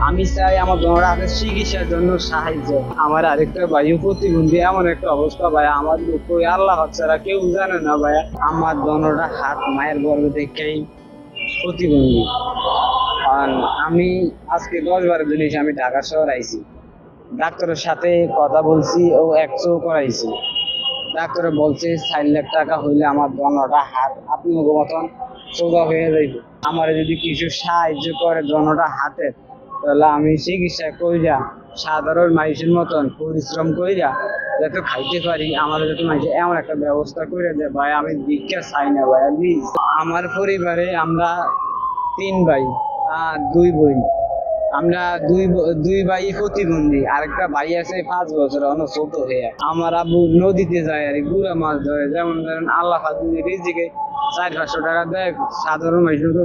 আমি চাই আমার দোনোটাকে চিকিৎসার জন্য সাহায্য। আমার আরেকটা ভাইও প্রতিবন্ধী, এমন একটা অবস্থা ভাইয়া, আমার দুঃখ আল্লাহ ছাড়া কেউ জানে না ভাইয়া। আমার দোনোটা হাত মায়ের গর্ভ থেকেই প্রতিবন্ধী। আর আমি আজকে 10-12 দিন এসে আমি ঢাকা শহর আইছি, ডাক্তারের সাথে কথা বলছি ও এক্সও করাইছি। ডাক্তারে বলছে 4 লাখ টাকা হইলে আমার দোনোটা হাত আপনি মতন সোজা হয়ে যাইবে। আমার যদি কিছু সাহায্য করে দোনোটা হাতের, তাহলে আমি চিকিৎসা কইরা সাধারণ মানুষের মতন পরিশ্রম কইরা যাতে খাইতে পারি। আমার যাতে মানুষ এমন একটা ব্যবস্থা করে দেয় ভাই, আমি ভিক্ষা চাই না ভাই প্লিজ। আমার পরিবারে আমরা 3 ভাই আর 2 বোন। আমরা দুই ভাই প্রতিবন্ধী, আরেকটা ভাই আছে 5 বছর অন্য ছোট হয়ে। আমার আব্বু নদীতে যায় আর গুড়া মাছ ধরে, যেমন ধরেন আল্লাহ রিজিকে 400-500 টাকা দেয়, সাধারণ মানুষের তো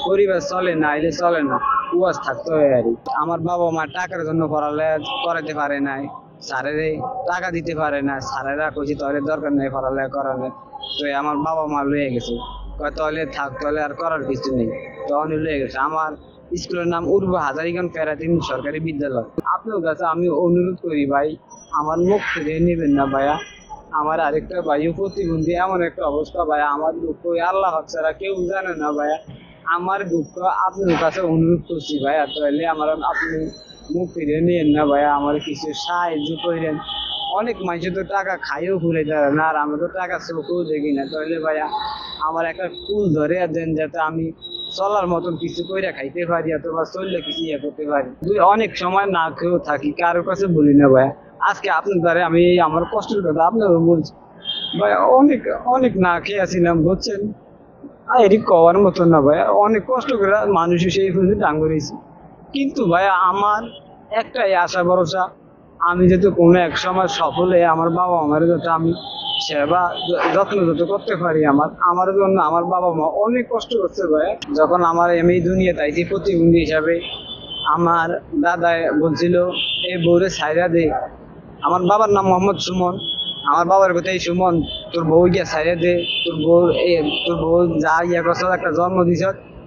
পরিবার চলে না, এলে চলে না, কুয়াশ থাকতে হয় আর। আমার বাবা মা টাকার জন্য পড়ালেখা করাতে পারে নাই, স্যারেরে টাকা দিতে পারে না, স্যারেরা কইছে তোর দরকার নেই পড়ালেখা করানোর। তো আমার বাবা মা লয়ে গেছে, কয় তলে থাক, তলে আর করার কিছু নেই, তখন লয়ে গেছে। আমার স্কুলের নাম উর্ব হাজারিগঞ্জ প্যারাটিন সরকারি বিদ্যালয়। আপনার কাছে আমি অনুরোধ করি ভাই, আমার মুখ ফিরিয়ে নেবেন না ভাইয়া। আমার আরেকটা ভাইও প্রতিবন্ধী, এমন একটা অবস্থা ভাইয়া, আমার দুঃখ আল্লাহ ছাড়া কেউ জানে না ভাইয়া। আমার দুঃখ আপনার কাছে অনুরোধ করছি ভাইয়া, তাহলে আমার আপনি মুখ ফিরিয়ে নিয়েন না ভাইয়া, আমার কিছু সাহায্য করেন। অনেক মানুষ তো টাকা খাইও ঘুরে যায় না, আর আমরা তো টাকা চোখেও দেখি না। তাহলে ভাইয়া আমার একটা কুল ধরে দেন, যাতে আমি চলার মতন কিছু কইরা খাইতে পারি, অথবা চললে কিছু ইয়ে করতে পারি। অনেক সময় না খেয়েও থাকি, কারোর কাছে বলি না ভাইয়া। আজকে আপনার দ্বারা আমি আমার কষ্টের কথা আপনাকে বলছি ভাইয়া। অনেক অনেক না খেয়ে আসছিলাম বুঝছেন, এটি কওয়ার মতো না ভাইয়া। অনেক কষ্ট করে মানুষ সেই পর্যন্ত ডাঙ্গরিয়েছি, কিন্তু ভাইয়া আমার একটাই আশা ভরসা, আমি যাতে কোনো এক সময় সফল হয়ে আমার বাবা মার যাতে আমি সেবা যত্ন যত করতে পারি। আমার জন্য আমার বাবা মা অনেক কষ্ট করছে ভাইয়া। যখন আমার আমি দুনিয়াতে আইছি প্রতিবন্ধী হিসাবে, আমার দাদা বলছিল এই বউরে ছাইরা দে। আমার বাবার নাম মোহাম্মদ সুমন, আমার বাবার কথাই সুমন, তোর বউ গিয়া ছাইরা দে, তোর বউ যা ইয়া করছ একটা জন্ম দিছ,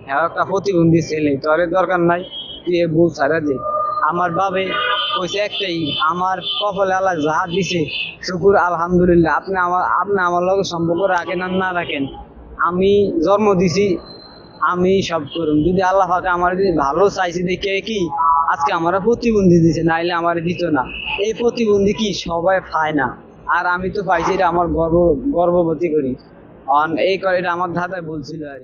হ্যাঁ একটা প্রতিবন্ধী ছেলে, তোর দরকার নাই, তুই এ বউ ছাইরা দে। আমার বাবে কইছে একটাই, আমার কপালে আল্লাহ যা দিছে শুকুর আলহামদুলিল্লাহ। আপনি আমার লগে সম্পর্ক রাখেন আর না রাখেন, আমি জন্ম দিছি, আমি সব করুন। যদি আল্লাহ পাকে আমার যদি ভালো চাইছে দেখে কি আজকে আমার প্রতিবন্ধী দিছে, নাইলে আমার দিত না। এই প্রতিবন্ধী কি সবাই পায় না, আর আমি তো পাইছি, এটা আমার গর্ববতী করি। এই করে এটা আমার দাদা বলছিল আর